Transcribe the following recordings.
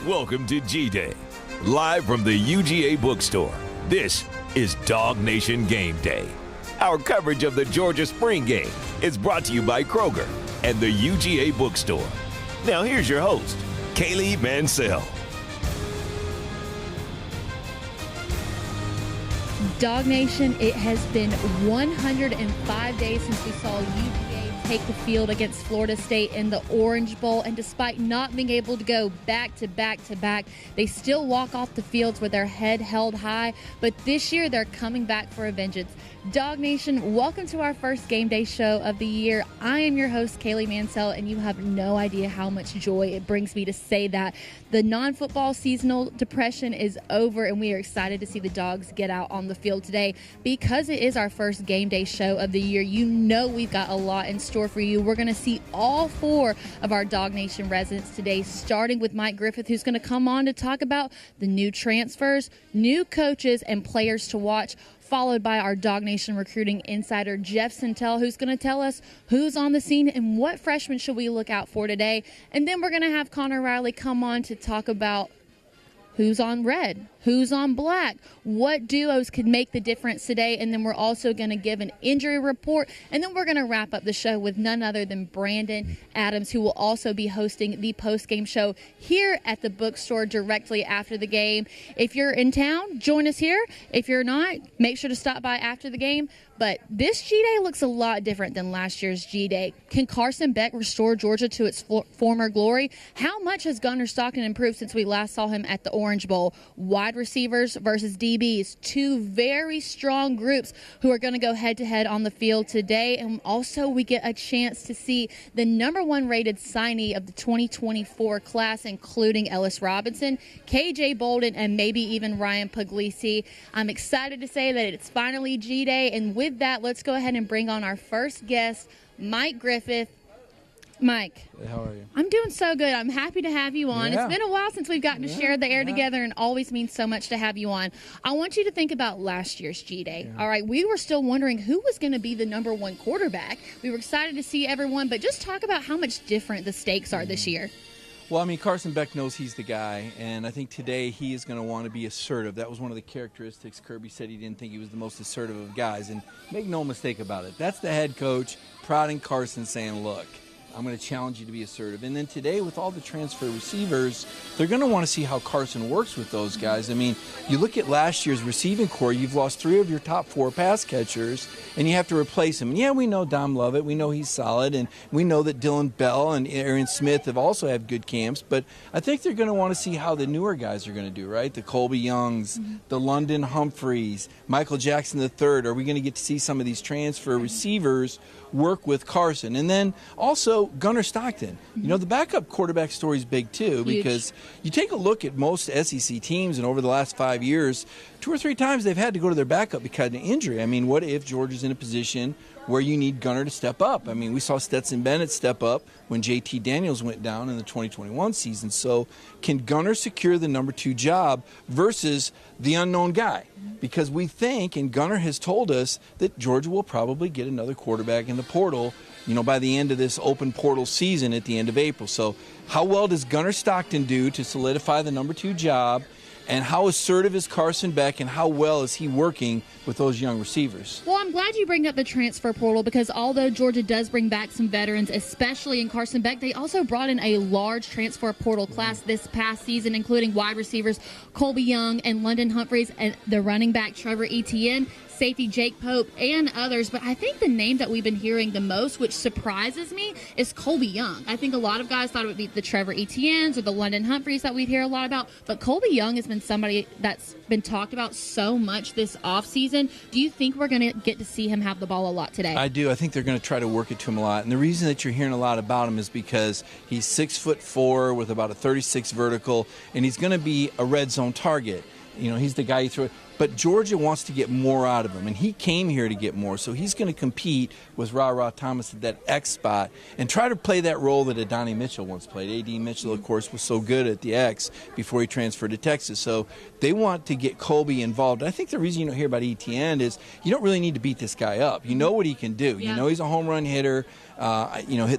Welcome to G-Day. Live from the UGA Bookstore, this is DawgNation Gameday. Our coverage of the Georgia Spring Game is brought to you by Kroger and the UGA Bookstore. Now here's your host, Kaylee Mansell. DawgNation, it has been 105 days since we saw UGA take the field against Florida State in the Orange Bowl, and despite not being able to go back to back to back, they still walk off the fields with their head held high. But this year, they're coming back for a vengeance. DawgNation, welcome to our first game day show of the year. I am your host, Kaylee Mansell, and you have no idea how much joy it brings me to say that. The non-football seasonal depression is over, and we are excited to see the Dogs get out on the field today. Because it is our first game day show of the year, you know we've got a lot in store for you. We're going to see all four of our DawgNation residents today, starting with Mike Griffith, who's going to come on to talk about the new transfers, new coaches, and players to watch, followed by our DawgNation recruiting insider, Jeff Sentell, who's going to tell us who's on the scene and what freshmen should we look out for today. And then we're going to have Connor Riley come on to talk about who's on red, who's on black, what duos could make the difference today. And then we're also going to give an injury report. And then we're going to wrap up the show with none other than Brandon Adams, who will also be hosting the postgame show here at the bookstore directly after the game. If you're in town, join us here. If you're not, make sure to stop by after the game. But this G-Day looks a lot different than last year's G-Day. Can Carson Beck restore Georgia to its former glory? How much has Gunnar Stockton improved since we last saw him at the Orange Bowl? Wide receivers versus DBs, two very strong groups who are going to go head-to-head on the field today. And also we get a chance to see the number one rated signee of the 2024 class, including Ellis Robinson, KJ Bolden, and maybe even Ryan Puglisi. I'm excited to say that it's finally G-Day, and with that, let's go ahead and bring on our first guest, Mike Griffith. Mike. Hey, how are you? I'm doing so good. I'm happy to have you on. Yeah. It's been a while since we've gotten to share the air together, and always means so much to have you on. I want you to think about last year's G-Day. All right, we were still wondering who was going to be the number one quarterback. We were excited to see everyone, but just talk about how much different the stakes are this year. Well, I mean, Carson Beck knows he's the guy, and I think today he is going to want to be assertive. That was one of the characteristics. Kirby said he didn't think he was the most assertive of guys, and make no mistake about it. That's the head coach prodding Carson, saying, look, I'm going to challenge you to be assertive. And then today, with all the transfer receivers, they're going to want to see how Carson works with those guys. I mean, you look at last year's receiving core, you've lost 3 of your top 4 pass catchers, and you have to replace them. And yeah, we know Dom Lovett, we know he's solid, and we know that Dylan Bell and Aaron Smith have also had good camps, but I think they're going to want to see how the newer guys are going to do, right? The Colby Youngs, the London Humphreys, Michael Jackson III. Are we going to get to see some of these transfer receivers work with Carson? And then also Gunnar Stockton. You know, the backup quarterback story is big too, because you take a look at most SEC teams, and over the last 5 years, 2 or 3 times they've had to go to their backup because of injury. I mean, what if Georgia's in a position where you need Gunnar to step up? I mean, we saw Stetson Bennett step up when JT Daniels went down in the 2021 season. So can Gunnar secure the number 2 job versus the unknown guy? Because we think, and Gunnar has told us, that Georgia will probably get another quarterback in the portal, you know, by the end of this open portal season at the end of April. So how well does Gunnar Stockton do to solidify the number 2 job? And how assertive is Carson Beck, and how well is he working with those young receivers? Well, I'm glad you bring up the transfer portal, because although Georgia does bring back some veterans, especially in Carson Beck, they also brought in a large transfer portal class this past season, including wide receivers Colby Young and London Humphreys, and the running back Trevor Etienne, safety Jake Pope, and others. But I think the name that we've been hearing the most, which surprises me, is Colby Young. I think a lot of guys thought it would be the Trevor Etiennes or the London Humphreys that we'd hear a lot about, but Colby Young has been somebody that's been talked about so much this offseason. Do you think we're going to get to see him have the ball a lot today? I do. I think they're going to try to work it to him a lot. And the reason that you're hearing a lot about him is because he's 6'4" with about a 36 vertical, and he's going to be a red zone target. You know, he's the guy you throw. but Georgia wants to get more out of him, and he came here to get more. So he's going to compete with Ra Thomas at that X spot and try to play that role that Adonai Mitchell once played. A.D. Mitchell, of course, was so good at the X before he transferred to Texas. So they want to get Colby involved. I think the reason you don't hear about Etienne is you don't really need to beat this guy up. You know what he can do. Yeah. You know he's a home run hitter.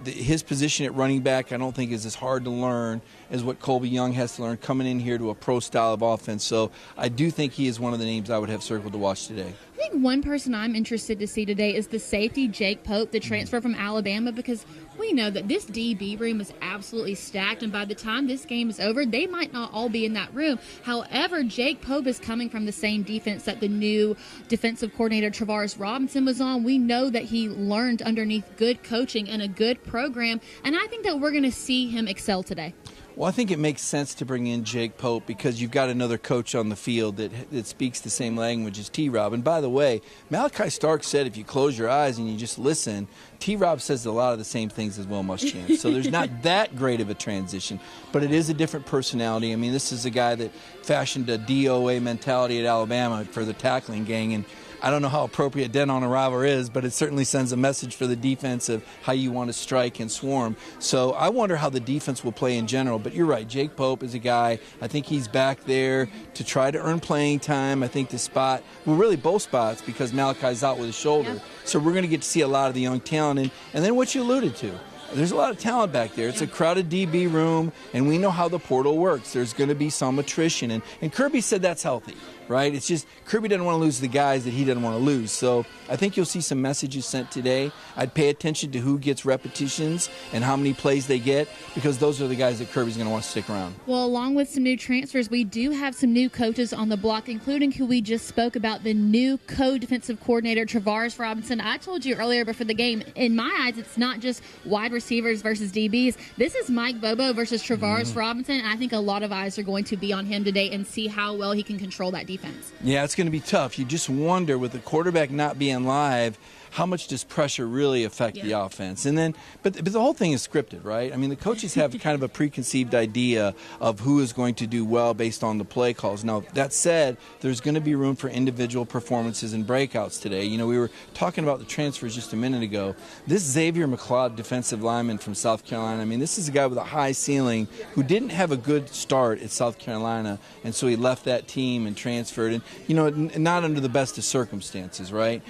His position at running back I don't think is as hard to learn as what Colby Young has to learn coming in here to a pro style of offense. So I do think he is one of the names I would have circled to watch today. I think one person I'm interested to see today is the safety, Jake Pope, the transfer from Alabama, because we know that this DB room is absolutely stacked, and by the time this game is over, they might not all be in that room. However, Jake Pope is coming from the same defense that the new defensive coordinator, Travaris Robinson, was on. We know that he learned underneath good coaching and a good program, and I think that we're going to see him excel today. Well, I think it makes sense to bring in Jake Pope because you've got another coach on the field that speaks the same language as T-Rob. And by the way, Malachi Stark said if you close your eyes and you just listen, T-Rob says a lot of the same things as Will Muschamp. So there's not that great of a transition, but it is a different personality. I mean, this is a guy that fashioned a DOA mentality at Alabama for the tackling gang, and I don't know how appropriate Den on arrival is, but it certainly sends a message for the defense of how you want to strike and swarm. So I wonder how the defense will play in general. But you're right, Jake Pope is a guy, I think he's back there to try to earn playing time. I think the spot, well, really both spots, because Malachi's out with his shoulder. Yeah. So we're going to get to see a lot of the young talent. And then what you alluded to, there's a lot of talent back there. It's a crowded DB room, and we know how the portal works. There's going to be some attrition. And Kirby said that's healthy, right? It's just Kirby doesn't want to lose the guys that he doesn't want to lose. So I think you'll see some messages sent today. I'd pay attention to who gets repetitions and how many plays they get, because those are the guys that Kirby's going to want to stick around. Well, along with some new transfers, we do have some new coaches on the block, including who we just spoke about, the new co-defensive coordinator, Travaris Robinson. I told you earlier before the game, in my eyes, it's not just wide receivers versus DBs. This is Mike Bobo versus Travaris Robinson, and I think a lot of eyes are going to be on him today and see how well he can control that defense. Yeah, it's going to be tough. You just wonder, with the quarterback not being live, how much does pressure really affect the offense? And then, but the whole thing is scripted, right? I mean, the coaches have kind of a preconceived idea of who is going to do well based on the play calls. Now, that said, there's going to be room for individual performances and breakouts today. You know, we were talking about the transfers just a minute ago. This Xavier McLeod, defensive lineman from South Carolina, I mean, this is a guy with a high ceiling who didn't have a good start at South Carolina, and so he left that team and transferred. And, you know, not under the best of circumstances, right?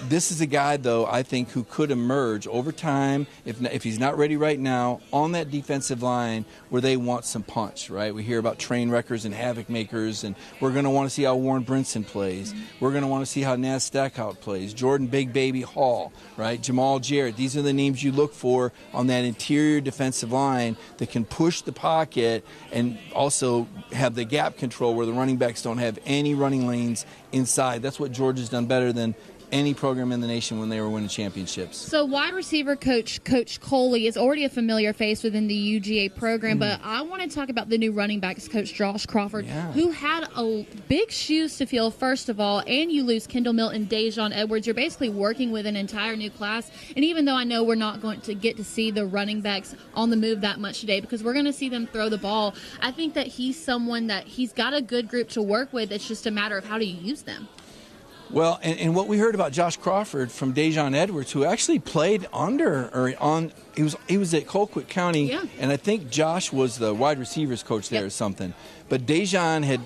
This is a guy, though, I think, who could emerge over time, if he's not ready right now, on that defensive line where they want some punch, right? We hear about train wreckers and havoc makers, and we're going to want to see how Warren Brinson plays. We're going to want to see how Naz Stackhouse plays, Jordan Big Baby Hall, right? Jamal Jarrett. These are the names you look for on that interior defensive line that can push the pocket and also have the gap control where the running backs don't have any running lanes inside. That's what Georgia's done better than any program in the nation when they were winning championships. So wide receiver coach Coley is already a familiar face within the UGA program, but I want to talk about the new running backs coach Josh Crawford, who had big shoes to fill, first of all, and you lose Kendall Milton, Dejon Edwards. You're basically working with an entire new class, and even though I know we're not going to get to see the running backs on the move that much today because we're going to see them throw the ball, I think that he's someone that he's got a good group to work with. It's just a matter of how do you use them. Well, and what we heard about Josh Crawford from Dejon Edwards, who actually played he was at Colquitt County, and I think Josh was the wide receivers coach there or something. But Dejon had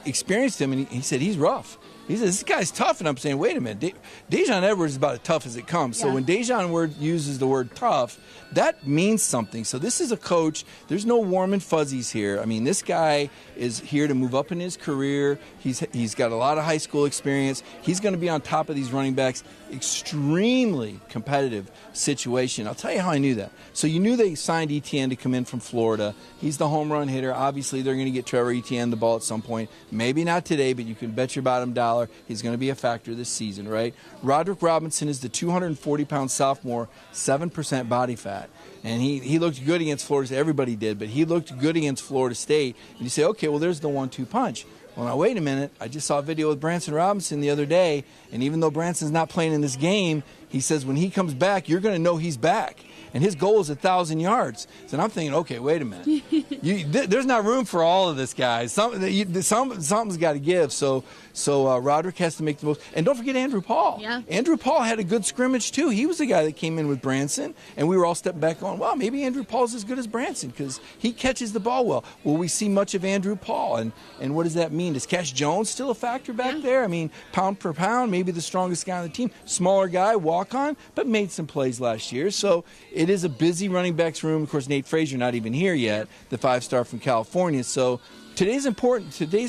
experienced him, and he said he's rough. He says, this guy's tough, and I'm saying, wait a minute, Dejon Edwards is about as tough as it comes. So when Dejon uses the word tough, that means something. So this is a coach. There's no warm and fuzzies here. I mean, this guy is here to move up in his career. He's got a lot of high school experience. He's going to be on top of these running backs. Extremely competitive situation. I'll tell you how I knew that. So you knew they signed Etienne to come in from Florida. He's the home run hitter. Obviously, they're going to get Trevor Etienne the ball at some point. Maybe not today, but you can bet your bottom dollar he's going to be a factor this season, right? Roderick Robinson is the 240-pound sophomore, 7% body fat. And he looked good against Florida State. Everybody did, but he looked good against Florida State. And you say, okay, well, there's the 1-2 punch. Well, now, wait a minute. I just saw a video with Branson Robinson the other day, and even though Branson's not playing in this game, he says when he comes back, you're going to know he's back. and his goal is 1,000 yards. So I'm thinking, okay, wait a minute. There's not room for all of this, guys. Something's got to give. So Roderick has to make the most. And don't forget Andrew Paul. Yeah. Andrew Paul had a good scrimmage, too. He was the guy that came in with Branson, and we were all stepping back going, well, maybe Andrew Paul's as good as Branson because he catches the ball well. Will we see much of Andrew Paul? And what does that mean? Is Cash Jones still a factor back there? I mean, pound for pound, maybe the strongest guy on the team. Smaller guy, walk-on, but made some plays last year. So it is a busy running backs room. Of course, Nate Frazier not even here yet, the 5-star from California. So today's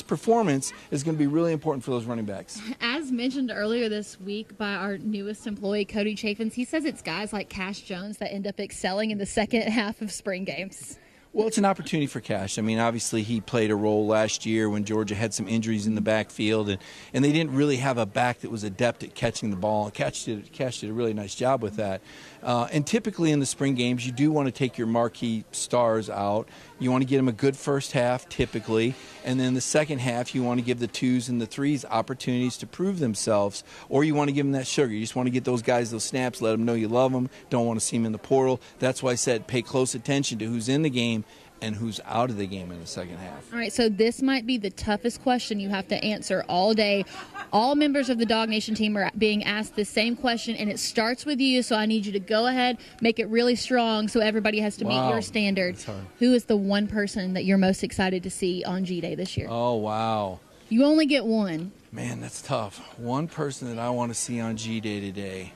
performance is going to be really important for those running backs. As mentioned earlier this week by our newest employee, Cody Chaffins, he says it's guys like Cash Jones that end up excelling in the second half of spring games. Well, it's an opportunity for Cash. I mean, obviously he played a role last year when Georgia had some injuries in the backfield, and they didn't really have a back that was adept at catching the ball. Cash did a really nice job with that. And typically in the spring games, you do want to take your marquee stars out. You want to get them a good first half, typically, and then the second half, you want to give the 2s and the 3s opportunities to prove themselves, or you want to give them that sugar. You just want to get those guys those snaps, let them know you love them, don't want to see them in the portal. That's why I said pay close attention to who's in the game and who's out of the game in the second half. All right, so this might be the toughest question you have to answer all day. All members of the DawgNation team are being asked the same question, and it starts with you, so I need you to go ahead, make it really strong so everybody has to meet your standard. Who is the one person that you're most excited to see on G-Day this year? Oh, wow. You only get one. Man, that's tough. One person that I want to see on G-Day today.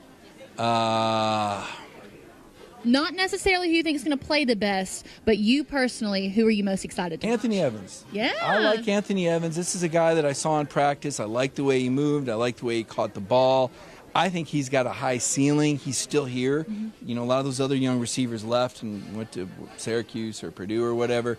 Not necessarily who you think is going to play the best, but you personally, who are you most excited to Anthony watch? Evans. Yeah. I like Anthony Evans. This is a guy that I saw in practice. I like the way he moved. I like the way he caught the ball. I think he's got a high ceiling. He's still here. Mm-hmm. You know, a lot of those other young receivers left and went to Syracuse or Purdue or whatever.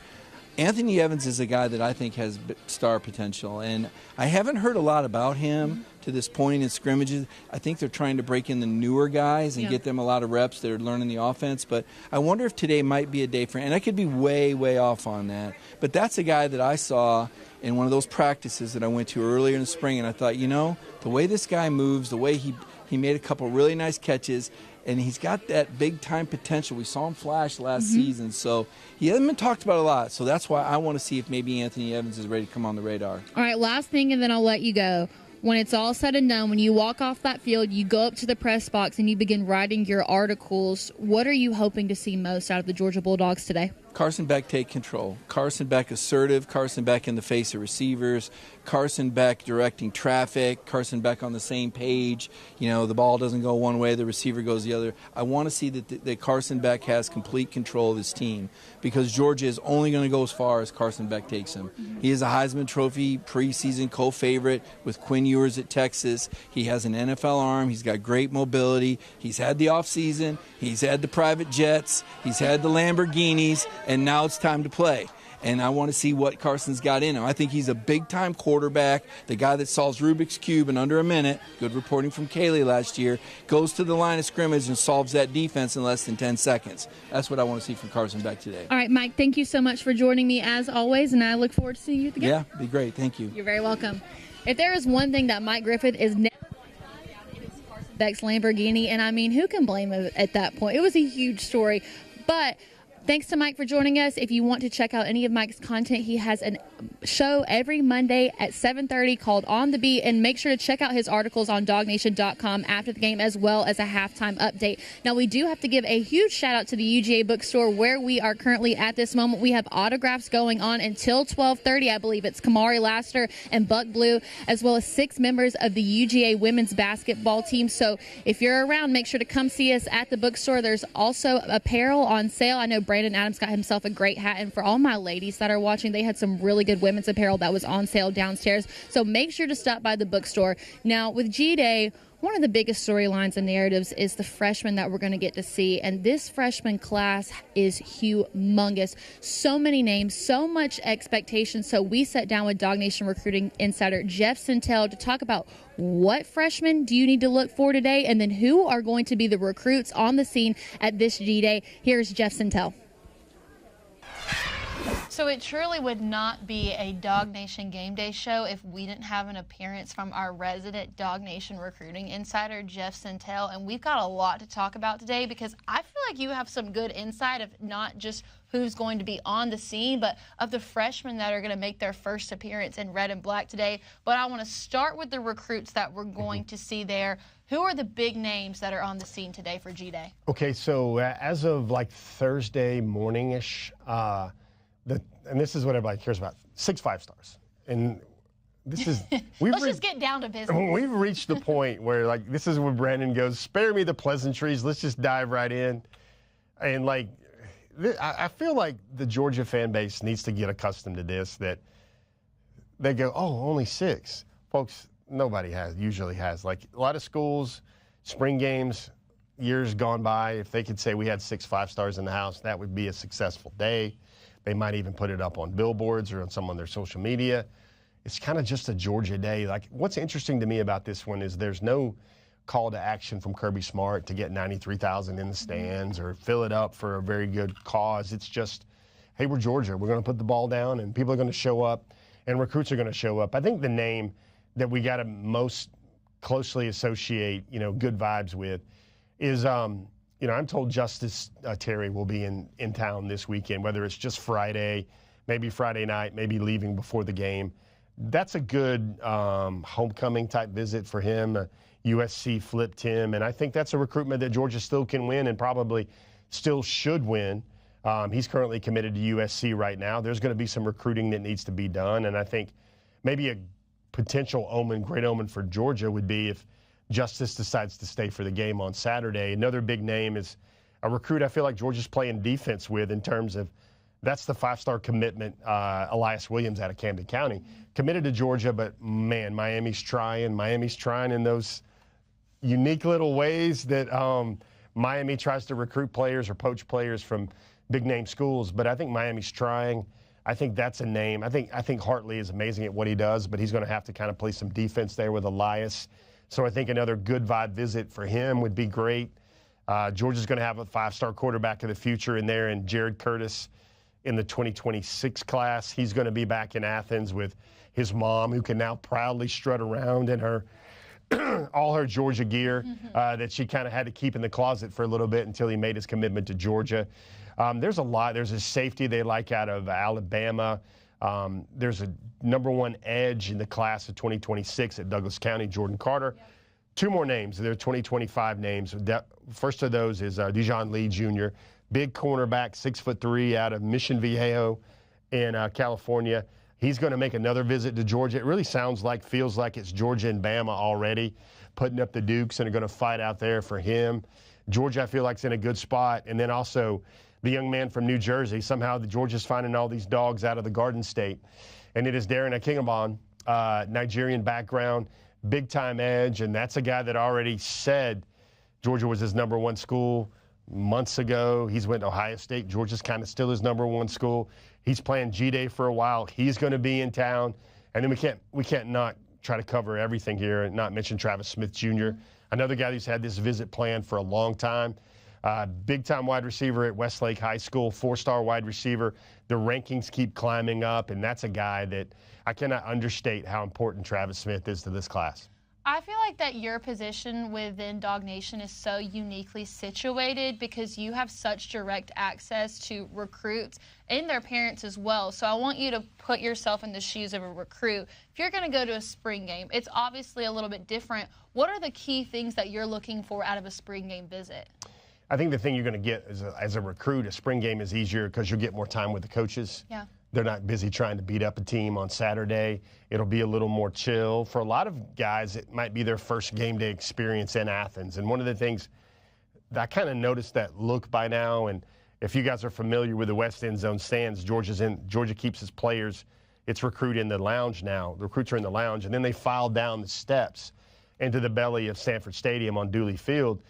Anthony Evans is a guy that I think has star potential, and I haven't heard a lot about him to this point in scrimmages. I think they're trying to break in the newer guys and get them a lot of reps. They're learning the offense, but I wonder if today might be a day for him. And I could be way, way off on that, but that's a guy that I saw in one of those practices that I went to earlier in the spring, and I thought, you know, the way this guy moves, the way he made a couple really nice catches, and he's got that big-time potential. We saw him flash last season, so he hasn't been talked about a lot. So that's why I want to see if maybe Anthony Evans is ready to come on the radar. All right, last thing, and then I'll let you go. When it's all said and done, when you walk off that field, you go up to the press box and you begin writing your articles. What are you hoping to see most out of the Georgia Bulldogs today? Carson Beck take control. Carson Beck assertive. Carson Beck in the face of receivers. Carson Beck directing traffic. Carson Beck on the same page. You know, the ball doesn't go one way, the receiver goes the other. I want to see that Carson Beck has complete control of his team because Georgia is only going to go as far as Carson Beck takes him. He is a Heisman Trophy preseason co-favorite with Quinn Ewers at Texas. He has an NFL arm. He's got great mobility. He's had the offseason. He's had the private jets. He's had the Lamborghinis. And now it's time to play. And I want to see what Carson's got in him. I think he's a big-time quarterback, the guy that solves Rubik's Cube in under a minute. Good reporting from Kaylee last year. Goes to the line of scrimmage and solves that defense in less than 10 seconds. That's what I want to see from Carson Beck today. All right, Mike, thank you so much for joining me as always, and I look forward to seeing you at the game. Yeah, be great. Thank you. You're very welcome. If there is one thing that Mike Griffith is never going to hide out, it is Carson Beck's Lamborghini, and I mean, who can blame him at that point? It was a huge story, but thanks to Mike for joining us. If you want to check out any of Mike's content, he has a show every Monday at 7:30 called On the Beat, and make sure to check out his articles on DawgNation.com after the game as well as a halftime update. Now, we do have to give a huge shout out to the UGA Bookstore where we are currently at this moment. We have autographs going on until 12:30. I believe it's Kamari Laster and Buck Blue, as well as 6 members of the UGA women's basketball team. So if you're around, make sure to come see us at the bookstore. There's also apparel on sale. I know Brandon Adams got himself a great hat, and for all my ladies that are watching, they had some really good women's apparel that was on sale downstairs. So make sure to stop by the bookstore. Now, with G-Day, one of the biggest storylines and narratives is the freshmen that we're going to get to see, and this freshman class is humongous. So many names, so much expectation. So we sat down with DawgNation recruiting insider Jeff Sentell to talk about what freshmen do you need to look for today, and then who are going to be the recruits on the scene at this G-Day. Here's Jeff Sentell. So it truly would not be a DawgNation Game Day show if we didn't have an appearance from our resident DawgNation recruiting insider, Jeff Sentell. And we've got a lot to talk about today because I feel like you have some good insight of not just who's going to be on the scene, but of the freshmen that are going to make their first appearance in red and black today. But I want to start with the recruits that we're going to see there. Who are the big names that are on the scene today for G-Day? Okay, so as of like Thursday morning-ish, and this is what everybody cares about, 6 5-stars. And this is let's just get down to business. We've reached the point where, like, this is where Brandon goes, spare me the pleasantries, let's just dive right in. And, like, I feel like the Georgia fan base needs to get accustomed to this, that they go, oh, only 6. Folks, nobody usually has. Like, a lot of schools, spring games, years gone by, if they could say we had 6 5-stars in the house, that would be a successful day. They might even put it up on billboards or on some of their social media. It's kind of just a Georgia day. Like, what's interesting to me about this one is there's no call to action from Kirby Smart to get 93,000 in the stands or fill it up for a very good cause. It's just, hey, we're Georgia. We're going to put the ball down, and people are going to show up, and recruits are going to show up. I think the name that we got to most closely associate, good vibes with is, I'm told Justice Terry will be in town this weekend, whether it's just Friday, maybe Friday night, maybe leaving before the game. That's a good homecoming type visit for him. USC flipped him, and I think that's a recruitment that Georgia still can win and probably still should win. He's currently committed to USC right now. There's going to be some recruiting that needs to be done, and I think maybe a potential great omen for Georgia would be if Justice decides to stay for the game on Saturday. Another big name is a recruit I feel like Georgia's playing defense with in terms of that's the 5-star commitment, Elias Williams out of Camden County. Committed to Georgia, but, man, Miami's trying. Miami's trying in those unique little ways that Miami tries to recruit players or poach players from big-name schools. But I think Miami's trying. I think that's a name. I think Hartley is amazing at what he does, but he's going to have to kind of play some defense there with Elias. So I think another good vibe visit for him would be great. Georgia's going to have a 5-star quarterback of the future in there, and Jared Curtis in the 2026 class. He's going to be back in Athens with his mom, who can now proudly strut around in her all her Georgia gear that she kind of had to keep in the closet for a little bit until he made his commitment to Georgia. There's a lot. There's a safety they like out of Alabama. There's a #1 edge in the class of 2026 at Douglas County, Jordan Carter. Yep. 2 more names. They're 2025 names. First of those is Dijon Lee Jr., big cornerback, 6'3", out of Mission Viejo in California. He's going to make another visit to Georgia. It really feels like it's Georgia and Bama already, putting up the Dukes and are going to fight out there for him. Georgia, I feel like, is in a good spot. And then also the young man from New Jersey. Somehow Georgia's finding all these dogs out of the Garden State. And it is Darren Akingabon, Nigerian background, big-time edge. And that's a guy that already said Georgia was his #1 school months ago. He's went to Ohio State. Georgia's kind of still his #1 school. He's playing G-Day for a while. He's going to be in town. And then we can't not try to cover everything here and not mention Travis Smith Jr., another guy who's had this visit planned for a long time. Big-time wide receiver at Westlake High School, 4-star wide receiver. The rankings keep climbing up, and that's a guy that I cannot understate how important Travis Smith is to this class. I feel like that your position within DawgNation is so uniquely situated because you have such direct access to recruits and their parents as well. So I want you to put yourself in the shoes of a recruit. If you're going to go to a spring game, it's obviously a little bit different. What are the key things that you're looking for out of a spring game visit? I think the thing you're going to get as a recruit, a spring game is easier because you'll get more time with the coaches. Yeah. They're not busy trying to beat up a team on Saturday. It'll be a little more chill. For a lot of guys, it might be their first game day experience in Athens. And one of the things that I kind of noticed that look by now, and if you guys are familiar with the West End Zone stands, Georgia keeps its players, its recruit in the lounge now. The recruits are in the lounge, and then they file down the steps into the belly of Sanford Stadium on Dooley Field.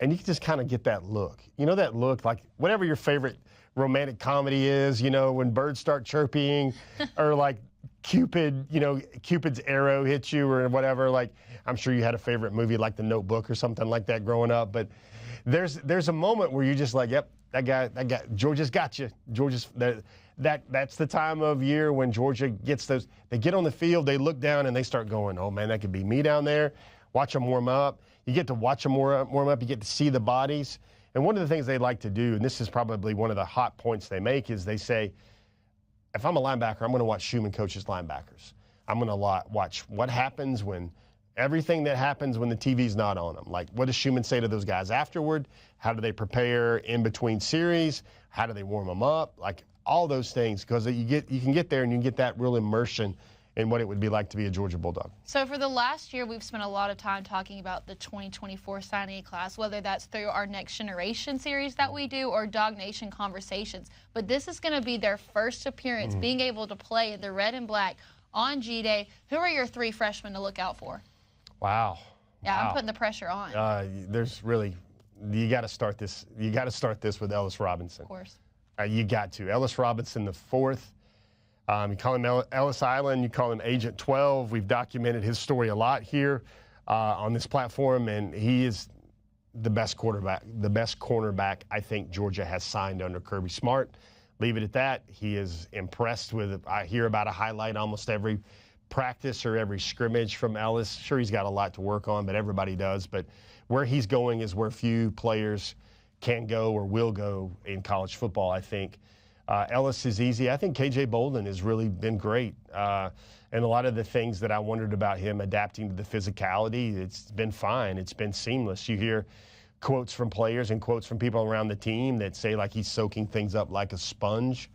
And you can just kind of get that look. You know that look, like whatever your favorite romantic comedy is, when birds start chirping or like Cupid's arrow hits you or whatever. Like, I'm sure you had a favorite movie like The Notebook or something like that growing up. But there's a moment where you're just like, yep, that guy, Georgia's got you. That's the time of year when Georgia gets those. They get on the field, they look down, and they start going, oh man, that could be me down there. Watch them warm up. You get to watch them warm up. You get to see the bodies. And one of the things they like to do, and this is probably one of the hot points they make, is they say, if I'm a linebacker, I'm going to watch Schumann coaches linebackers. I'm going to watch what happens when everything that happens when the TV's not on them. Like, what does Schumann say to those guys afterward? How do they prepare in between series? How do they warm them up? Like, all those things, because you can get there and you can get that real immersion in what it would be like to be a Georgia Bulldog. So for the last year, we've spent a lot of time talking about the 2024 signing class, whether that's through our Next Generation series that we do or DawgNation Conversations. But this is going to be their first appearance, being able to play in the red and black on G-Day. Who are your 3 freshmen to look out for? Wow. Yeah, I'm putting the pressure on. There's really, you got to start this. You got to start this with Ellis Robinson. Of course. You got to. Ellis Robinson, the 4th. You call him Ellis Island. You call him Agent 12. We've documented his story a lot here on this platform, and he is the best cornerback I think Georgia has signed under Kirby Smart. Leave it at that. He is impressed with. I hear about a highlight almost every practice or every scrimmage from Ellis. Sure, he's got a lot to work on, but everybody does. But where he's going is where few players can go or will go in college football, I think. Ellis is easy. I think KJ Bolden has really been great. And a lot of the things that I wondered about him adapting to the physicality, it's been fine. It's been seamless. You hear quotes from players and quotes from people around the team that say like he's soaking things up like a sponge.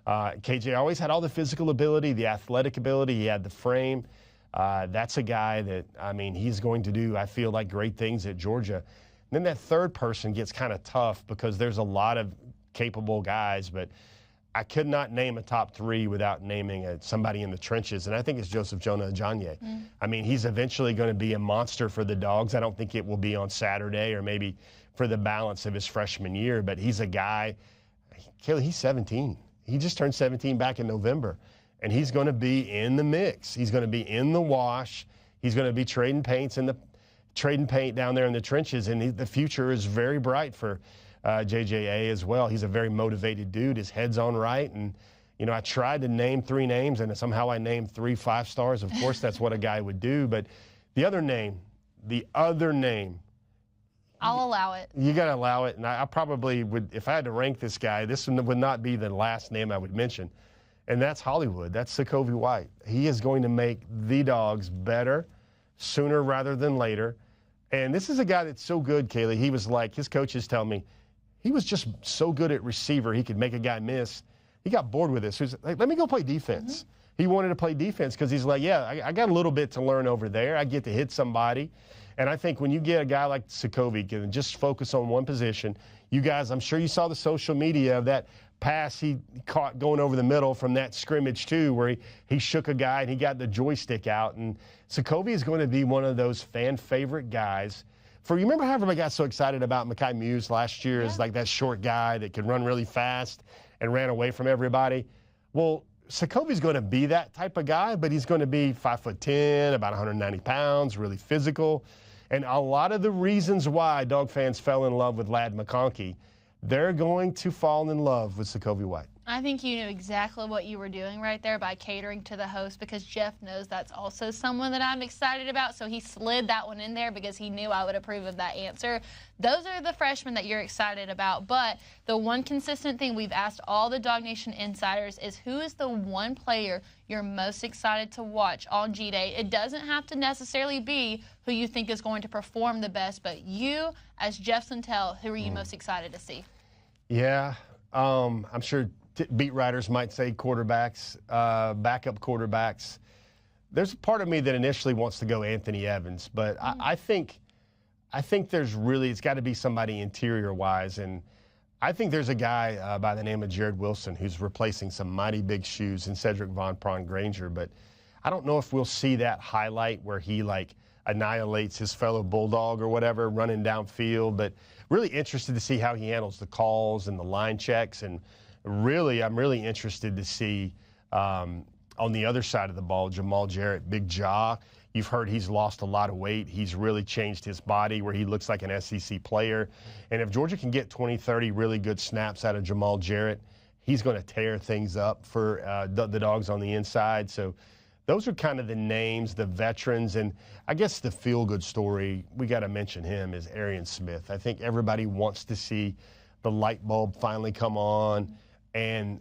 KJ always had all the physical ability, the athletic ability. He had the frame. That's a guy that, I mean, he's going to do, I feel like, great things at Georgia. And then that third person gets kind of tough because there's a lot of capable guys, but I could not name a top 3 without naming somebody in the trenches, and I think it's Joseph Jonah Ajayi. I mean, he's eventually going to be a monster for the Dogs. I don't think it will be on Saturday or maybe for the balance of his freshman year, but he's a guy, Kaylee, he's 17. He just turned 17 back in November, and he's going to be in the mix. He's going to be in the wash. He's going to be trading paint down there in the trenches, and the future is very bright for JJA as well. He's a very motivated dude. His head's on right. And, you know, I tried to name 3 names, and somehow I named 3 5-stars. Of course, that's what a guy would do. But the other name, I'll allow it. You got to allow it. And I probably would, if I had to rank this guy, this would not be the last name I would mention. And that's Hollywood. That's Sokovie White. He is going to make the Dogs better sooner rather than later. And this is a guy that's so good, Kaylee. He was like, his coaches tell me, he was just so good at receiver, he could make a guy miss. He got bored with this. He was like, let me go play defense. He wanted to play defense because he's like, yeah, I got a little bit to learn over there. I get to hit somebody. And I think when you get a guy like Sokovie and just focus on one position, you guys, I'm sure you saw the social media of that pass he caught going over the middle from that scrimmage too, where he shook a guy and he got the joystick out. And Sokovie is going to be one of those fan favorite guys. You remember how everybody got so excited about Mekhi Muse last year as like that short guy that could run really fast and ran away from everybody? Well, Sokovie's going to be that type of guy, but he's going to be 5'10", about 190 pounds, really physical. And a lot of the reasons why Dog fans fell in love with Ladd McConkey, they're going to fall in love with Sokovie White. I think you knew exactly what you were doing right there by catering to the host, because Jeff knows that's also someone that I'm excited about, so he slid that one in there because he knew I would approve of that answer. Those are the freshmen that you're excited about, but the one consistent thing we've asked all the DawgNation insiders is who is the one player you're most excited to watch on G-Day? It doesn't have to necessarily be who you think is going to perform the best, but you, as Jeff Sentell, who are you most excited to see? Yeah, I'm sure beat writers might say quarterbacks, backup quarterbacks. There's a part of me that initially wants to go Anthony Evans, but I think there's really, it's got to be somebody interior-wise, and I think there's a guy by the name of Jared Wilson who's replacing some mighty big shoes in Cedric Von Prawn-Granger, but I don't know if we'll see that highlight where he like annihilates his fellow Bulldog or whatever running downfield, but really interested to see how he handles the calls and the line checks. And really, I'm really interested to see on the other side of the ball, Jamal Jarrett, big jaw. You've heard he's lost a lot of weight. He's really changed his body where he looks like an SEC player. And if Georgia can get 20, 30 really good snaps out of Jamal Jarrett, he's going to tear things up for the Dogs on the inside. So those are kind of the names, the veterans. And I guess the feel-good story, we got to mention him, is Arian Smith. I think everybody wants to see the light bulb finally come on. And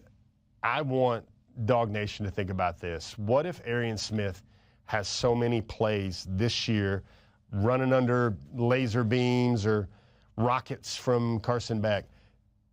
I want DawgNation to think about this. What if Arian Smith has so many plays this year running under laser beams or rockets from Carson Beck?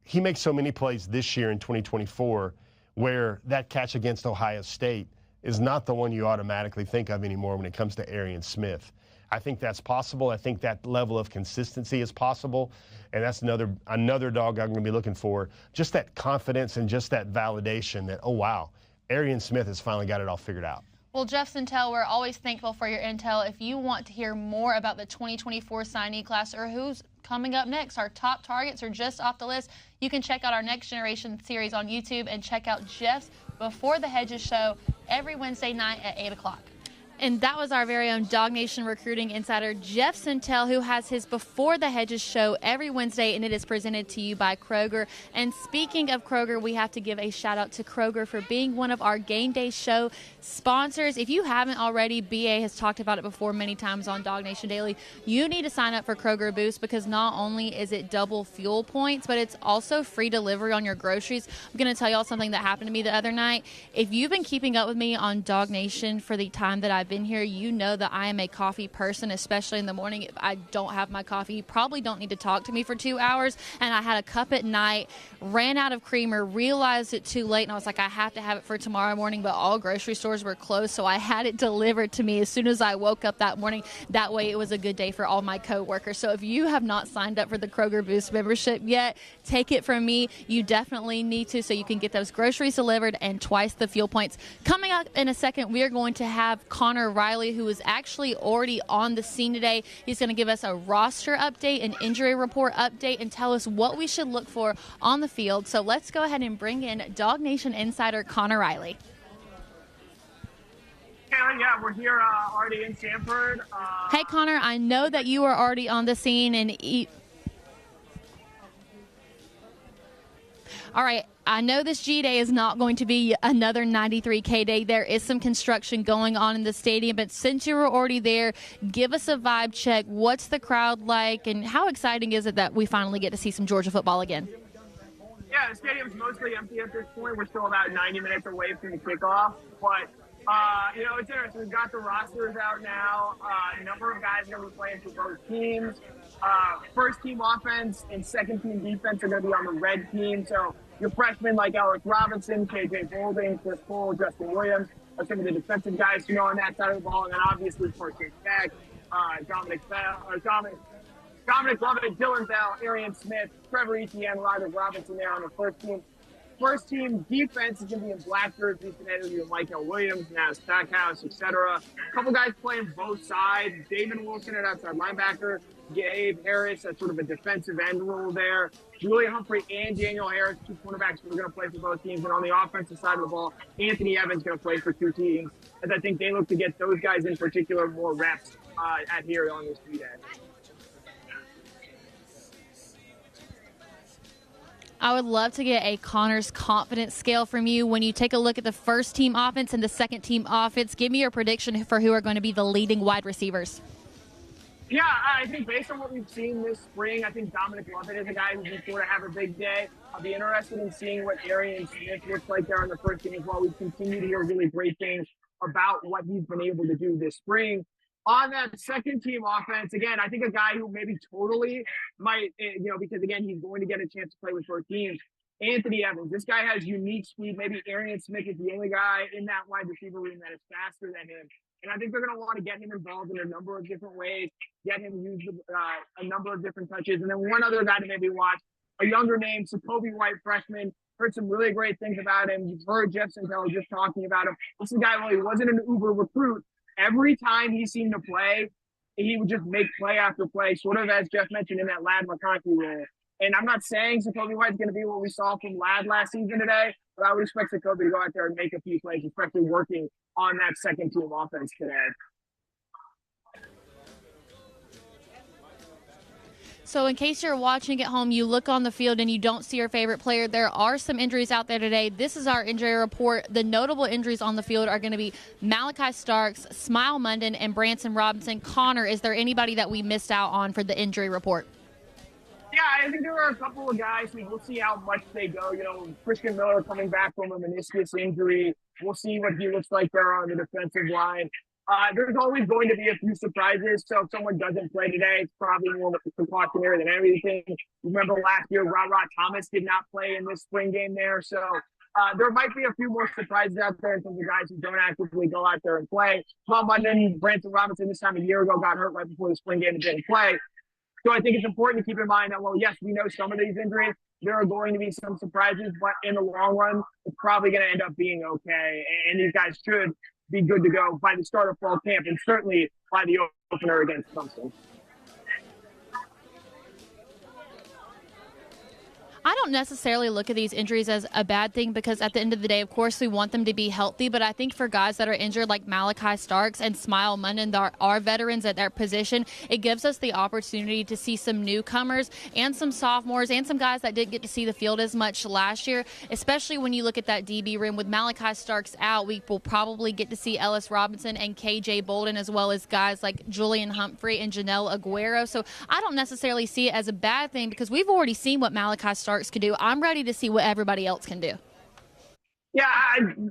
He makes so many plays this year in 2024 where that catch against Ohio State is not the one you automatically think of anymore when it comes to Arian Smith. I think that's possible. I think that level of consistency is possible, and that's another dog I'm going to be looking for. Just that confidence and just that validation that, oh, wow, Arian Smith has finally got it all figured out. Well, Jeff Sentell, we're always thankful for your intel. If you want to hear more about the 2024 signee class or who's coming up next, our top targets are just off the list, you can check out our Next Generation series on YouTube and check out Jeff's Before the Hedges show every Wednesday night at 8 o'clock. And that was our very own DawgNation recruiting insider, Jeff Sentell, who has his Before the Hedges show every Wednesday, and it is presented to you by Kroger. And speaking of Kroger, we have to give a shout out to Kroger for being one of our Game Day show sponsors. If you haven't already, BA has talked about it before many times on DawgNation Daily. You need to sign up for Kroger Boost because not only is it double fuel points, but it's also free delivery on your groceries. I'm going to tell y'all something that happened to me the other night. If you've been keeping up with me on DawgNation for the time that I've been here, you know that I am a coffee person, especially in the morning. If I don't have my coffee, you probably don't need to talk to me for 2 hours. And I had a cup at night, ran out of creamer, realized it too late, and I was like, I have to have it for tomorrow morning, but all grocery stores were closed, so I had it delivered to me as soon as I woke up that morning. That way it was a good day for all my coworkers. So if you have not signed up for the Kroger Boost membership yet, take it from me. You definitely need to, so you can get those groceries delivered and twice the fuel points. Coming up in a second, we are going to have Connor Riley, who is actually already on the scene today. He's going to give us a roster update, an injury report update, and tell us what we should look for on the field. So let's go ahead and bring in DawgNation insider Connor Riley. Yeah, we're here already in Sanford. Hey, Connor, I know that you are already on the scene and all right, I know this G-Day is not going to be another 93K day. There is some construction going on in the stadium, but since you were already there, give us a vibe check. What's the crowd like, and how exciting is it that we finally get to see some Georgia football again? Yeah, the stadium's mostly empty at this point. We're still about 90 minutes away from the kickoff, but it's interesting. We've got the rosters out now. A number of guys are going to be playing for both teams. First team offense and second team defense are going to be on the red team. So your freshmen like Alec Robinson, KJ Boulding, Chris Cole, Justin Williams are some of the defensive guys on that side of the ball. And then obviously Portia Beck, Dominic Lovett, Dylan Bell, Arian Smith, Trevor Etienne, Ryder Robinson there on the first team. First team defense is going to be in black jerseys today. It'll be Michael Williams, Naz Stackhouse, etc. A couple guys playing both sides. Damon Wilson at outside linebacker. Gabe Harris at sort of a defensive end role there. Julian Humphrey and Daniel Harris, two cornerbacks who are going to play for both teams. And on the offensive side of the ball, Anthony Evans going to play for two teams. As I think they look to get those guys in particular more reps at here on this G-Day. I would love to get a Connor's confidence scale from you when you take a look at the first team offense and the second team offense. Give me your prediction for who are going to be the leading wide receivers. Yeah, I think based on what we've seen this spring, I think Dominic Lovett is a guy who's going to have a big day. I'll be interested in seeing what Arian Smith looks like there on the first team as well. We've continued to hear really great things about what he's been able to do this spring. On that second team offense, again, I think a guy who maybe totally might, because again, he's going to get a chance to play with both teams. Anthony Evans, this guy has unique speed. Maybe Arian Smith is the only guy in that wide receiver room that is faster than him. And I think they're going to want to get him involved in a number of different ways, get him use a number of different touches. And then one other guy to maybe watch, a younger name, Jacoby White, freshman. Heard some really great things about him. You've heard Jeff Sentell just talking about him. This is a guy, well, he wasn't an uber recruit. Every time he seemed to play, he would just make play after play, sort of as Jeff mentioned in that Ladd McConkey role. And I'm not saying Jacoby White's going to be what we saw from Ladd last season today, but I would expect Jacoby to go out there and make a few plays, especially working on that second team offense today. So in case you're watching at home, you look on the field and you don't see your favorite player, there are some injuries out there today. This is our injury report. The notable injuries on the field are going to be Malachi Starks, Smile Munden, and Branson Robinson. Connor, is there anybody that we missed out on for the injury report? Yeah, I think there are a couple of guys. We'll see how much they go. Christian Miller coming back from a meniscus injury. We'll see what he looks like there on the defensive line. There's always going to be a few surprises. So if someone doesn't play today, it's probably more precautionary than anything. Remember last year, Ra Thomas did not play in this spring game there. So there might be a few more surprises out there in terms of guys who don't actively go out there and play. Tom Munden, Branson Robinson this time a year ago got hurt right before the spring game and didn't play. So I think it's important to keep in mind that, well, yes, we know some of these injuries. There are going to be some surprises, but in the long run, it's probably going to end up being okay. And these guys should be good to go by the start of fall camp and certainly by the opener against Clemson. I don't necessarily look at these injuries as a bad thing because at the end of the day, of course, we want them to be healthy. But I think for guys that are injured like Malachi Starks and Smile Munden, that are veterans at their position, it gives us the opportunity to see some newcomers and some sophomores and some guys that didn't get to see the field as much last year, especially when you look at that DB room. With Malachi Starks out, we will probably get to see Ellis Robinson and KJ Bolden, as well as guys like Julian Humphrey and Janelle Aguero. So I don't necessarily see it as a bad thing because we've already seen what Malachi Starks can do. I'm ready to see what everybody else can do. Yeah,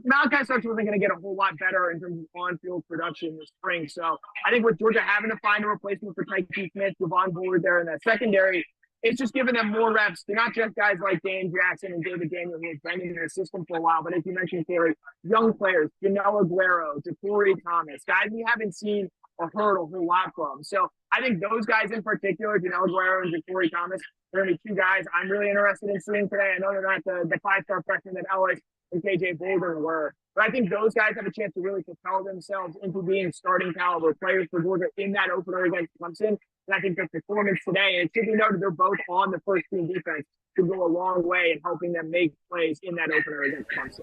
Malachi Starks wasn't going to get a whole lot better in terms of on-field production this spring. So I think with Georgia having to find a replacement for Tyke Smith, Javon Bullard there in that secondary, it's just giving them more reps. They're not just guys like Dan Jackson and David Daniel who have been in their system for a while, but as you mentioned, Kaylee, young players, Janelle Aguero, DeCorey Thomas, guys we haven't seen or heard a whole lot from. So I think those guys in particular, Janelle Aguero and DeCorey Thomas, they're going to be two guys I'm really interested in seeing today. I know they're not the five-star freshmen that Ellis and KJ Bolden were, but I think those guys have a chance to really propel themselves into being starting caliber players for Georgia in that opener against Clemson. And I think their performance today, and it should be noted they're both on the first team defense, could go a long way in helping them make plays in that opener against Clemson.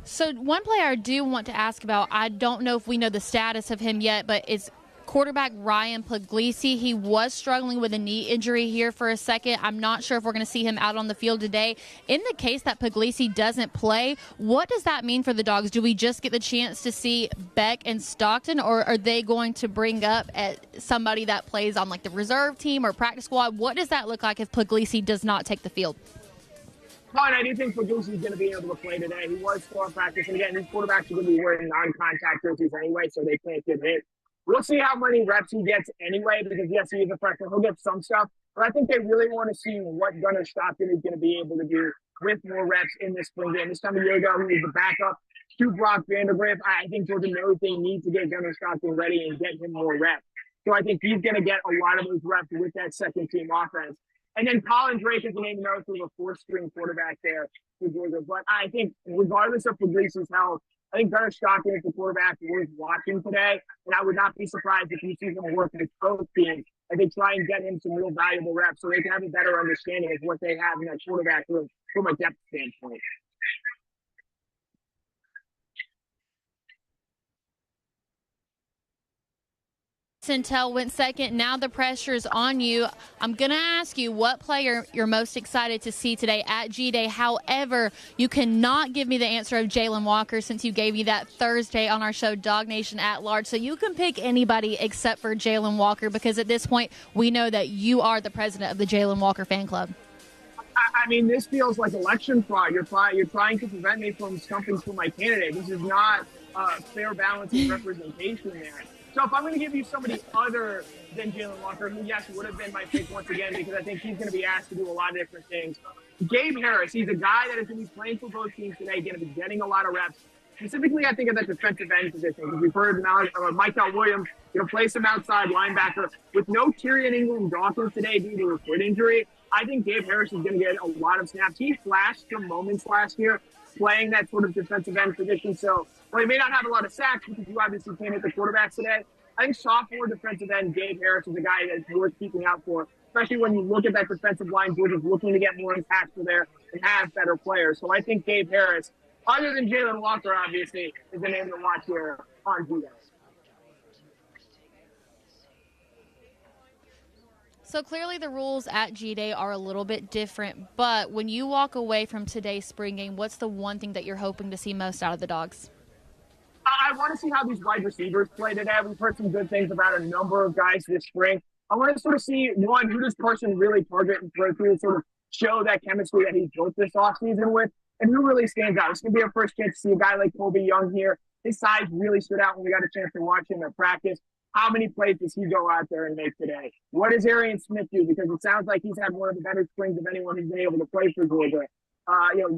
So one player I do want to ask about, I don't know if we know the status of him yet, but it's quarterback Ryan Puglisi. He was struggling with a knee injury here for a second. I'm not sure if we're going to see him out on the field today. In the case that Puglisi doesn't play, what does that mean for the Dogs? Do we just get the chance to see Beck and Stockton, or are they going to bring up at somebody that plays on like the reserve team or practice squad? What does that look like if Puglisi does not take the field? Fine, I do think Puglisi is going to be able to play today. He was still in practice, and again, these quarterbacks are going to be wearing non-contact jerseys anyway, so they can't get hit. We'll see how many reps he gets anyway, because yes, he is a freshman. He'll get some stuff, but I think they really want to see what Gunnar Stockton is going to be able to do with more reps in this spring game. This time a year ago, he was the backup to Brock Vandergriff. I think Georgia knows they need to get Gunnar Stockton ready and get him more reps. So I think he's going to get a lot of those reps with that second-team offense. And then Colin Drake is the name known as a fourth-string quarterback there for Georgia. But I think regardless of Puglisi's health, I think Gunnar Stockton is the quarterback worth watching today. And I would not be surprised if you see him work with both teams and they try and get him some real valuable reps so they can have a better understanding of what they have in that quarterback room from a depth standpoint. Sentell went second. Now the pressure is on you. I'm going to ask you what player you're most excited to see today at G-Day. However, you cannot give me the answer of Jalen Walker since you gave me that Thursday on our show, DawgNation at Large. So you can pick anybody except for Jalen Walker, because at this point we know that you are the president of the Jalen Walker fan club. I mean, this feels like election fraud. You're trying to prevent me from stumping for my candidate. This is not a fair balance of representation there. So if I'm going to give you somebody other than Jalen Walker, who, yes, would have been my pick once again, because I think he's going to be asked to do a lot of different things. Gabe Harris, he's a guy that is going to be playing for both teams today, going to be getting a lot of reps. Specifically, I think of that defensive end position, because we've heard Michael Williams, play some outside linebacker. With no Tyrion Ingram-Dawkins today due to a foot injury, I think Gabe Harris is going to get a lot of snaps. He flashed some moments last year playing that sort of defensive end position. So, well, he may not have a lot of sacks because you obviously can't hit the quarterbacks today. I think sophomore defensive end Gabe Harris is a guy that's worth keeping out for, especially when you look at that defensive line. Georgia's looking to get more impactful there and have better players. So I think Gabe Harris, other than Jalen Walker, obviously, is the name to watch here on G-Day. So clearly the rules at G-Day are a little bit different, but when you walk away from today's spring game, what's the one thing that you're hoping to see most out of the Dogs? I want to see how these wide receivers play today. We've heard some good things about a number of guys this spring. I want to sort of see, one, who this person really target and throw to, sort of show that chemistry that he's built this offseason with, and who really stands out. It's going to be our first chance to see a guy like Colby Young here. His size really stood out when we got a chance to watch him at practice. How many plays does he go out there and make today? What does Arian Smith do? Because it sounds like he's had one of the better springs of anyone who's been able to play for Georgia.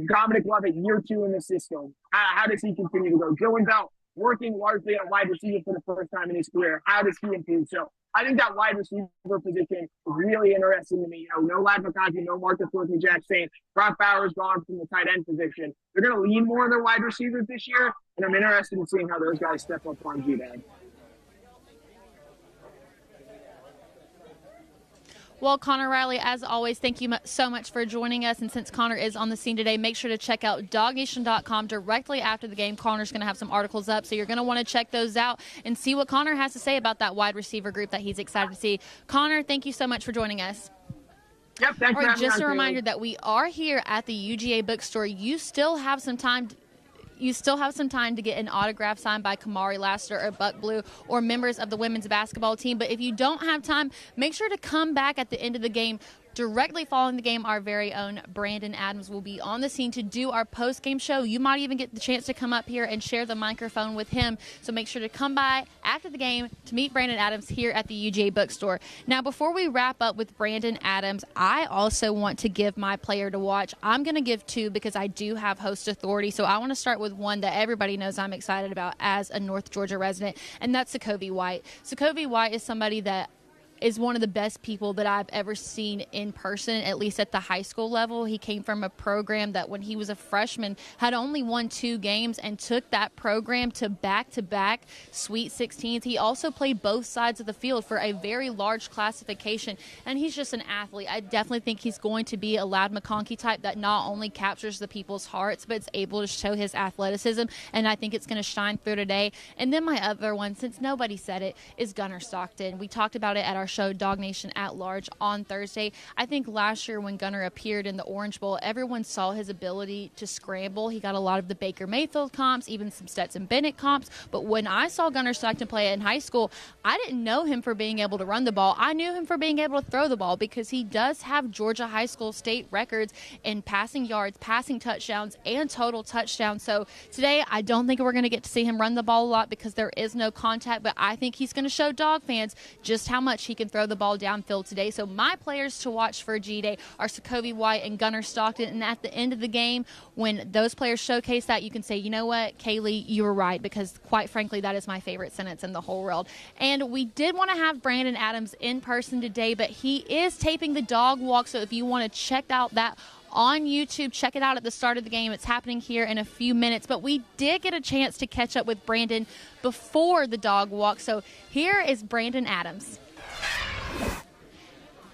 Dominic Lovett, year 2 in the system. How does he continue to go? Dylan Bell, working largely at wide receiver for the first time in his career. How does he improve? So I think that wide receiver position is really interesting to me. No Lad McConkey, no Marcus Worthy-Jack saying Brock Bowers gone from the tight end position. They're going to lean more on their wide receivers this year, and I'm interested in seeing how those guys step up on G-Day. Well, Connor Riley, as always, thank you so much for joining us. And since Connor is on the scene today, make sure to check out DawgNation.com directly after the game. Connor's going to have some articles up, so you're going to want to check those out and see what Connor has to say about that wide receiver group that he's excited to see. Connor, thank you so much for joining us. Yep, thanks for having me on, just a Kaylee. reminder that we are here at the UGA Bookstore. You still have some time to get an autograph signed by Kamari Lassiter or Buck Blue or members of the women's basketball team. But if you don't have time, make sure to come back at the end of the game. Directly following the game, our very own Brandon Adams will be on the scene to do our post-game show. You might even get the chance to come up here and share the microphone with him. So make sure to come by after the game to meet Brandon Adams here at the UGA Bookstore. Now, before we wrap up with Brandon Adams, I also want to give my player to watch. I'm going to give 2 because I do have host authority. So I want to start with one that everybody knows I'm excited about as a North Georgia resident, and that's Sokovie White. Sokovie White is somebody that is one of the best people that I've ever seen in person, at least at the high school level. He came from a program that when he was a freshman had only won 2 games and took that program to back-to-back Sweet 16s. He also played both sides of the field for a very large classification, and he's just an athlete. I definitely think he's going to be a Lad McConkey type that not only captures the people's hearts, but is able to show his athleticism, and I think it's going to shine through today. And then my other one, since nobody said it, is Gunnar Stockton. We talked about it at our show DawgNation at Large on Thursday. I think last year when Gunnar appeared in the Orange Bowl, everyone saw his ability to scramble. He got a lot of the Baker Mayfield comps, even some Stetson Bennett comps. But when I saw Gunnar Stockton play in high school, I didn't know him for being able to run the ball. I knew him for being able to throw the ball because he does have Georgia high school state records in passing yards, passing touchdowns, and total touchdowns. So today, I don't think we're going to get to see him run the ball a lot because there is no contact, but I think he's going to show Dog fans just how much he can throw the ball downfield today. So my players to watch for G-Day are Sokovie White and Gunnar Stockton. And at the end of the game, when those players showcase that, you can say, you know what, Kaylee, you were right, because quite frankly, that is my favorite sentence in the whole world. And we did want to have Brandon Adams in person today, but he is taping the dog walk. So if you want to check out that on YouTube, check it out at the start of the game. It's happening here in a few minutes. But we did get a chance to catch up with Brandon before the dog walk. So here is Brandon Adams.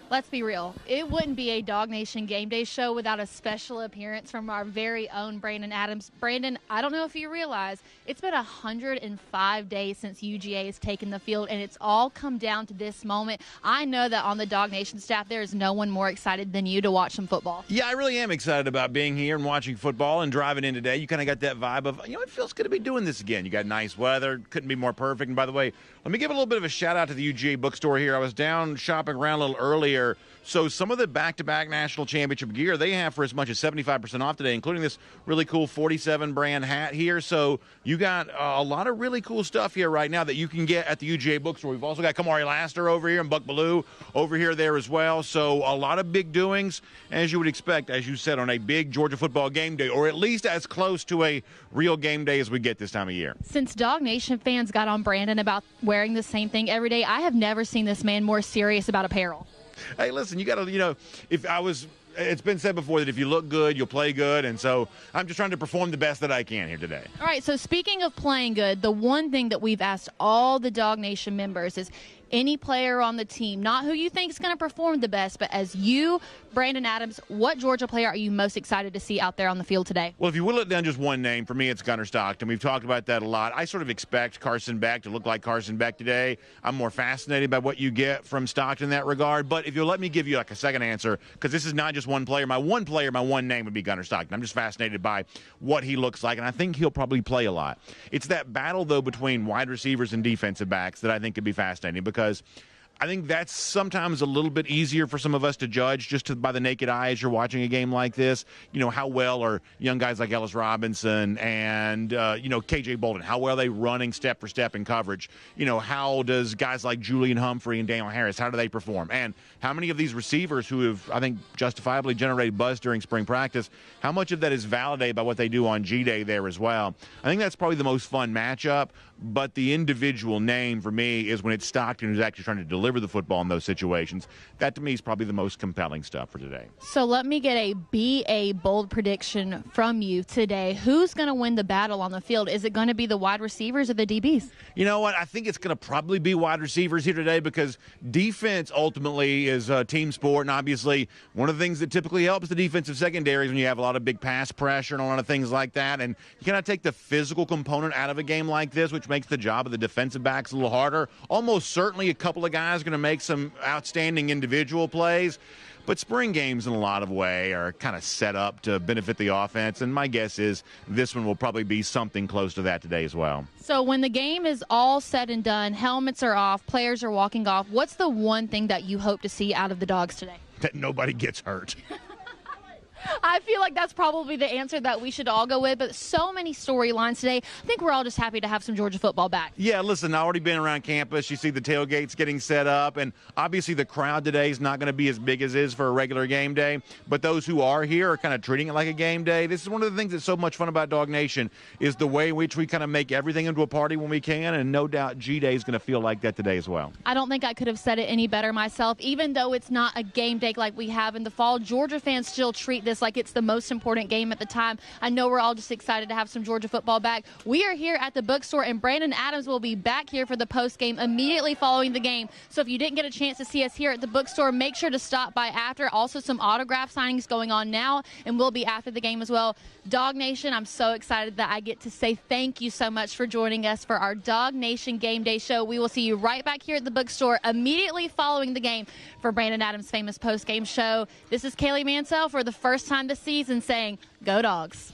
Let's be real. It wouldn't be a DawgNation Game Day show without a special appearance from our very own Brandon Adams. Brandon, I don't know if you realize, it's been 105 days since UGA has taken the field, and it's all come down to this moment. I know that on the DawgNation staff, there is no one more excited than you to watch some football. Yeah, I really am excited about being here and watching football and driving in today. You kind of got that vibe of, it feels good to be doing this again. You got nice weather. Couldn't be more perfect. And by the way, let me give a little bit of a shout out to the UGA Bookstore here. I was down shopping around a little earlier. So some of the back-to-back national championship gear they have for as much as 75% off today, including this really cool 47 brand hat here. So you got a lot of really cool stuff here right now that you can get at the UGA Bookstore. We've also got Kamari Lassiter over here and Buck Blue over here there as well. So a lot of big doings, as you would expect, as you said, on a big Georgia football game day, or at least as close to a real game day as we get this time of year. Since DawgNation fans got on Brandon about wearing the same thing every day, I have never seen this man more serious about apparel. Hey, listen, you got to, it's been said before that if you look good, you'll play good. And so I'm just trying to perform the best that I can here today. All right, so speaking of playing good, the one thing that we've asked all the DawgNation members is any player on the team, not who you think is going to perform the best, but as you Brandon Adams, what Georgia player are you most excited to see out there on the field today? Well, if you whittle it down just one name, for me it's Gunnar Stockton. We've talked about that a lot. I sort of expect Carson Beck to look like Carson Beck today. I'm more fascinated by what you get from Stockton in that regard. But if you'll let me give you like a second answer, because this is not just one player. My one name would be Gunnar Stockton. I'm just fascinated by what he looks like, and I think he'll probably play a lot. It's that battle, though, between wide receivers and defensive backs that I think could be fascinating, because I think that's sometimes a little bit easier for some of us to judge just by the naked eye as you're watching a game like this. You know, how well are young guys like Ellis Robinson and, K.J. Bolden, how well are they running step for step in coverage? You know, how does guys like Julian Humphrey and Daniel Harris, how do they perform? And how many of these receivers who have, I think, justifiably generated buzz during spring practice, how much of that is validated by what they do on G-Day there as well? I think that's probably the most fun matchup, but the individual name for me is when it's Stockton who's actually trying to deliver the football in those situations. That, to me, is probably the most compelling stuff for today. So let me get a bold prediction from you today. Who's going to win the battle on the field? Is it going to be the wide receivers or the DBs? You know what? I think it's going to probably be wide receivers here today, because defense ultimately is a team sport, and obviously one of the things that typically helps the defensive secondary is when you have a lot of big pass pressure and a lot of things like that, and you cannot take the physical component out of a game like this, which makes the job of the defensive backs a little harder. Almost certainly a couple of guys are going to make some outstanding individual plays, but spring games in a lot of way are kind of set up to benefit the offense, and my guess is this one will probably be something close to that today as well. So when the game is all said and done, helmets are off, players are walking off, what's the one thing that you hope to see out of the Dogs today? That nobody gets hurt. I feel like that's probably the answer that we should all go with, but so many storylines today. I think we're all just happy to have some Georgia football back. Yeah, listen, I've already been around campus. You see the tailgates getting set up, and obviously the crowd today is not going to be as big as it is for a regular game day, but those who are here are kind of treating it like a game day. This is one of the things that's so much fun about DawgNation, is the way in which we kind of make everything into a party when we can, and no doubt G-Day is going to feel like that today as well. I don't think I could have said it any better myself. Even though it's not a game day like we have in the fall, Georgia fans still treat this like it's the most important game at the time. I know we're all just excited to have some Georgia football back. We are here at the bookstore, and Brandon Adams will be back here for the post game immediately following the game. So if you didn't get a chance to see us here at the bookstore, make sure to stop by after. Also, some autograph signings going on now, and will be after the game as well. DawgNation, I'm so excited that I get to say thank you so much for joining us for our DawgNation Game Day show. We will see you right back here at the bookstore immediately following the game for Brandon Adams' famous post game show. This is Kaylee Mansell for the first time this season saying, Go Dogs.